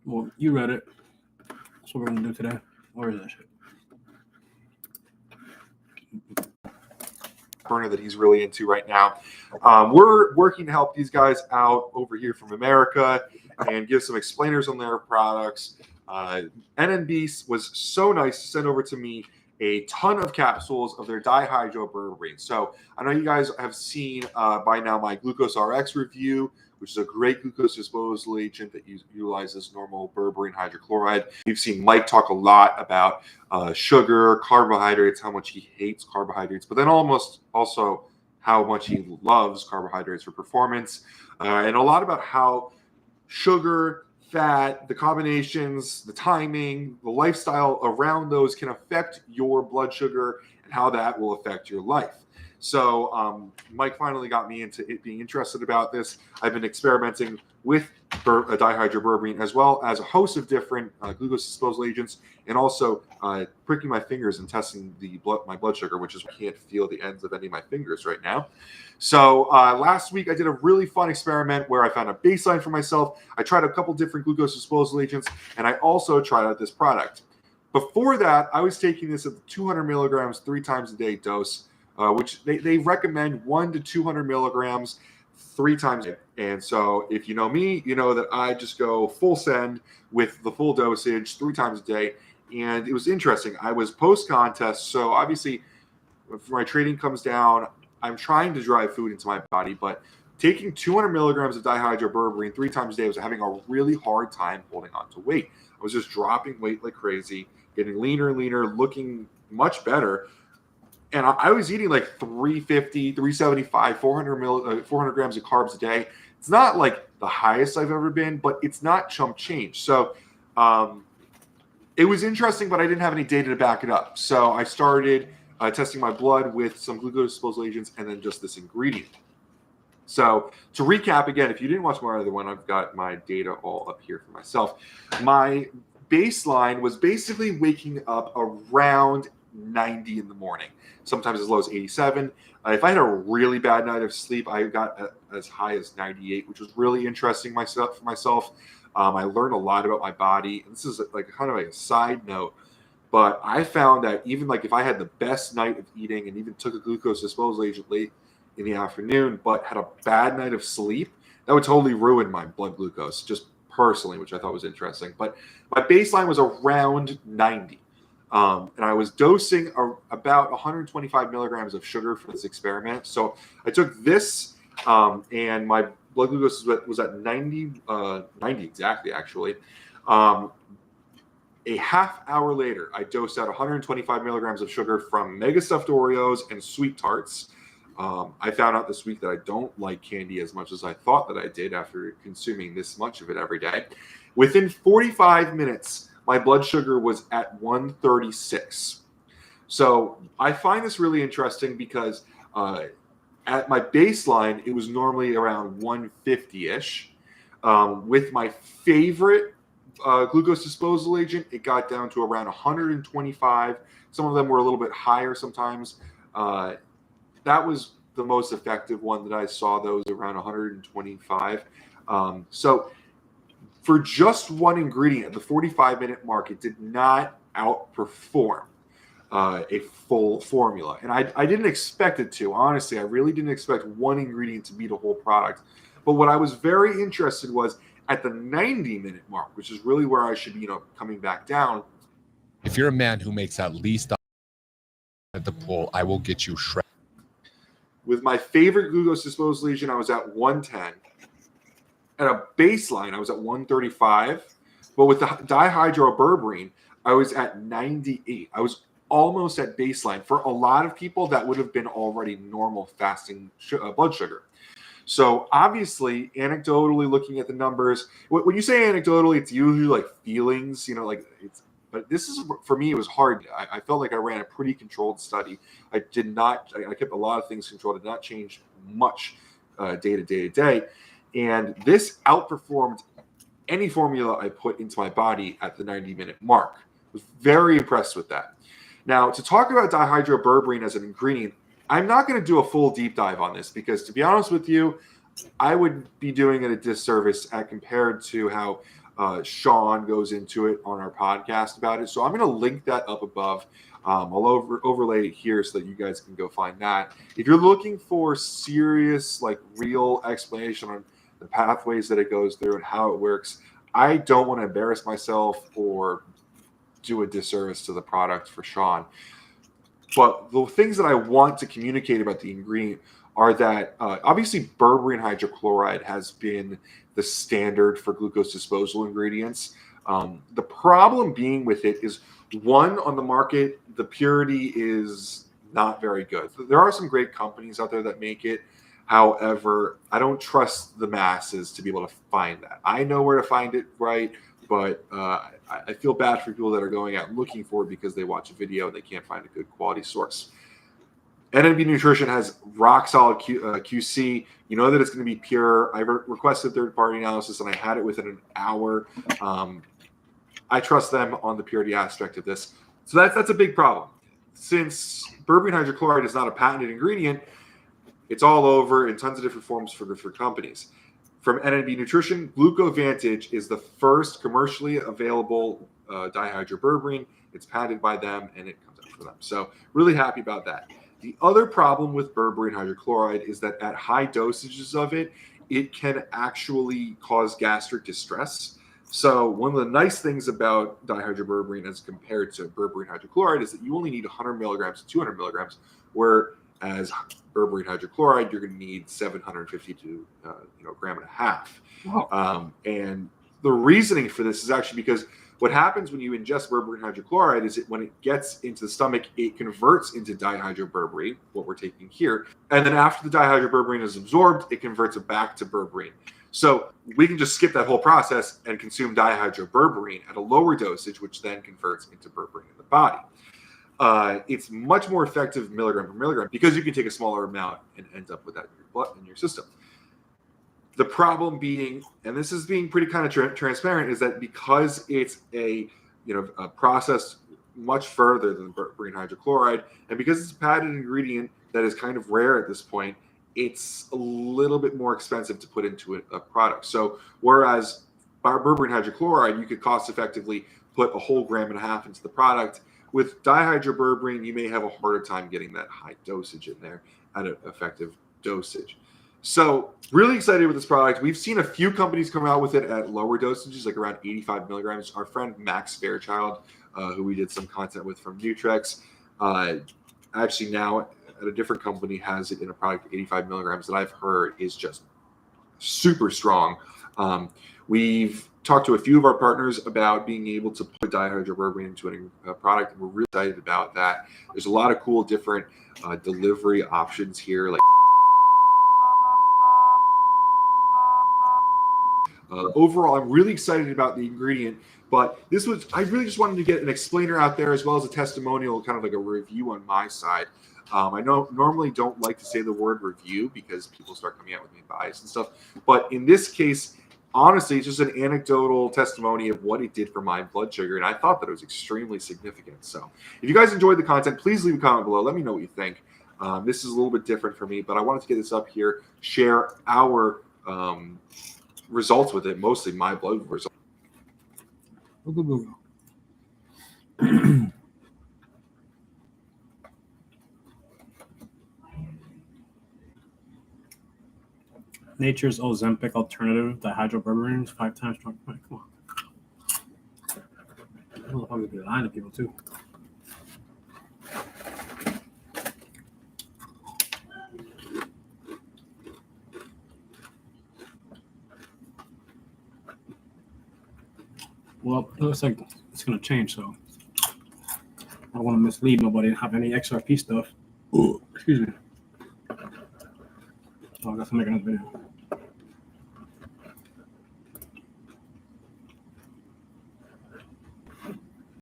Well, you read it. That's what we're going to do today. Where is that shit? Burner that he's really into right now. We're working to help these guys out over here from America and give some explainers on their products. NNB was so nice to send over to me a ton of capsules of their dihydroberberine. So I know you guys have seen by now my Glucose RX review, which is a great glucose disposal agent that utilizes normal berberine hydrochloride. You've seen Mike talk a lot about sugar, carbohydrates, how much he hates carbohydrates, but then also how much he loves carbohydrates for performance, and a lot about how sugar, fat, the combinations, the timing, the lifestyle around those can affect your blood sugar and how that will affect your life. So Mike finally got me into being interested about this. I've been experimenting with dihydroberberine as well as a host of different glucose disposal agents, and also pricking my fingers and testing my blood sugar, which is I can't feel the ends of any of my fingers right now. So last week I did a really fun experiment where I found a baseline for myself. I tried a couple different glucose disposal agents, and I also tried out this product. Before that, I was taking this at the 200 milligrams 3 times a day dose, which they recommend 1 to 200 milligrams 3 times a day. And so if you know me, you know that I just go full send with the full dosage 3 times a day. And it was interesting. I was post-contest, so obviously if my training comes down, I'm trying to drive food into my body, but taking 200 milligrams of dihydroberberine 3 times a day, I was having a really hard time holding on to weight. I was just dropping weight like crazy, getting leaner and leaner, looking much better. And I was eating like 350, 375, 400 grams of carbs a day. It's not like the highest I've ever been, but it's not chump change. So it was interesting, but I didn't have any data to back it up. So I started testing my blood with some glucose disposal agents and then just this ingredient. So to recap again, if you didn't watch my other one, I've got my data all up here for myself. My baseline was basically waking up around 90 in the morning, sometimes as low as 87. If I had a really bad night of sleep, I got as high as 98, which was really interesting for myself. I learned a lot about my body. And this is like kind of like a side note, but I found that even like if I had the best night of eating and even took a glucose disposal agent late in the afternoon, but had a bad night of sleep, that would totally ruin my blood glucose, just personally, which I thought was interesting. But my baseline was around 90. And I was dosing about 125 milligrams of sugar for this experiment. So I took this, and my blood glucose was at 90 exactly, actually. A half hour later, I dosed out 125 milligrams of sugar from Mega Stuffed Oreos and Sweet Tarts. I found out this week that I don't like candy as much as I thought that I did after consuming this much of it every day. Within 45 minutes, my blood sugar was at 136. So I find this really interesting because at my baseline, it was normally around 150-ish. With my favorite glucose disposal agent, it got down to around 125. Some of them were a little bit higher sometimes. That was the most effective one that I saw, those around 125. So for just one ingredient, the 45-minute mark, it did not outperform a full formula. And I didn't expect it to. Honestly, I really didn't expect one ingredient to beat a whole product. But what I was very interested was at the 90-minute mark, which is really where I should be, coming back down. If you're a man who makes at least at the pool, I will get you shredded. With my favorite glucose disposal agent, I was at 110. At a baseline, I was at 135. But with the dihydroberberine, I was at 98. I was almost at baseline. For a lot of people, that would have been already normal fasting blood sugar. So obviously, anecdotally looking at the numbers, when you say anecdotally, it's usually like feelings, but this is, for me, it was hard. I felt like I ran a pretty controlled study. I kept a lot of things controlled. I did not change much day to day. And this outperformed any formula I put into my body at the 90-minute mark. I was very impressed with that. Now, to talk about dihydroberberine as an ingredient, I'm not going to do a full deep dive on this because, to be honest with you, I would be doing it a disservice compared to how Sean goes into it on our podcast about it. So I'm going to link that up above. I'll overlay it here so that you guys can go find that. If you're looking for serious, like real explanation on the pathways that it goes through and how it works, I don't want to embarrass myself or do a disservice to the product for Sean. But the things that I want to communicate about the ingredient are that obviously berberine hydrochloride has been the standard for glucose disposal ingredients. The problem being with it is, one, on the market, the purity is not very good. There are some great companies out there that make it. However, I don't trust the masses to be able to find that. I know where to find it, right? But I feel bad for people that are going out looking for it because they watch a video and they can't find a good quality source. NNB Nutrition has rock solid QC. You know that it's going to be pure. I requested third-party analysis and I had it within an hour. I trust them on the purity aspect of this. So that's a big problem. Since berberine hydrochloride is not a patented ingredient, it's all over in tons of different forms for different companies. From NNB Nutrition, Glucovantage is the first commercially available dihydroberberine. It's patented by them and it comes out for them. So really happy about that. The other problem with berberine hydrochloride is that at high dosages of it, it can actually cause gastric distress. So one of the nice things about dihydroberberine as compared to berberine hydrochloride is that you only need 100 milligrams to 200 milligrams, whereas berberine hydrochloride, you're going to need 750 to a gram and a half. Wow. And the reasoning for this is actually because what happens when you ingest berberine hydrochloride is when it gets into the stomach, it converts into dihydroberberine, what we're taking here. And then after the dihydroberberine is absorbed, it converts it back to berberine. So we can just skip that whole process and consume dihydroberberine at a lower dosage, which then converts into berberine in the body. It's much more effective milligram per milligram because you can take a smaller amount and end up with that in your blood, in your system. The problem being, and this is being pretty kind of transparent, is that because it's a process much further than berberine hydrochloride, and because it's a patented ingredient that is kind of rare at this point, it's a little bit more expensive to put into a product. So whereas berberine hydrochloride, you could cost effectively put a whole gram and a half into the product, with dihydroberberine, you may have a harder time getting that high dosage in there at an effective dosage. So really excited with this product. We've seen a few companies come out with it at lower dosages, like around 85 milligrams. Our friend Max Fairchild, who we did some content with from Nutrex, actually now at a different company has it in a product 85 milligrams that I've heard is just super strong. We've talked to a few of our partners about being able to put dihydroberberine into a product, and we're really excited about that. There's a lot of cool different delivery options here. Like overall, I'm really excited about the ingredient, but I really just wanted to get an explainer out there as well as a testimonial, kind of like a review on my side. I normally don't like to say the word review because people start coming out with me bias and stuff. But in this case, honestly, it's just an anecdotal testimony of what it did for my blood sugar. And I thought that it was extremely significant. So if you guys enjoyed the content, please leave a comment below. Let me know what you think. This is a little bit different for me, but I wanted to get this up here, share our results with it, mostly my blood results. Nature's Ozempic alternative, dihydroberberine, is 5 times stronger. Come on. I don't know if I'm going to be lying to people, too. Well, it looks like it's going to change, so I don't want to mislead nobody and have any XRP stuff. Excuse me. So I guess I'll make another video.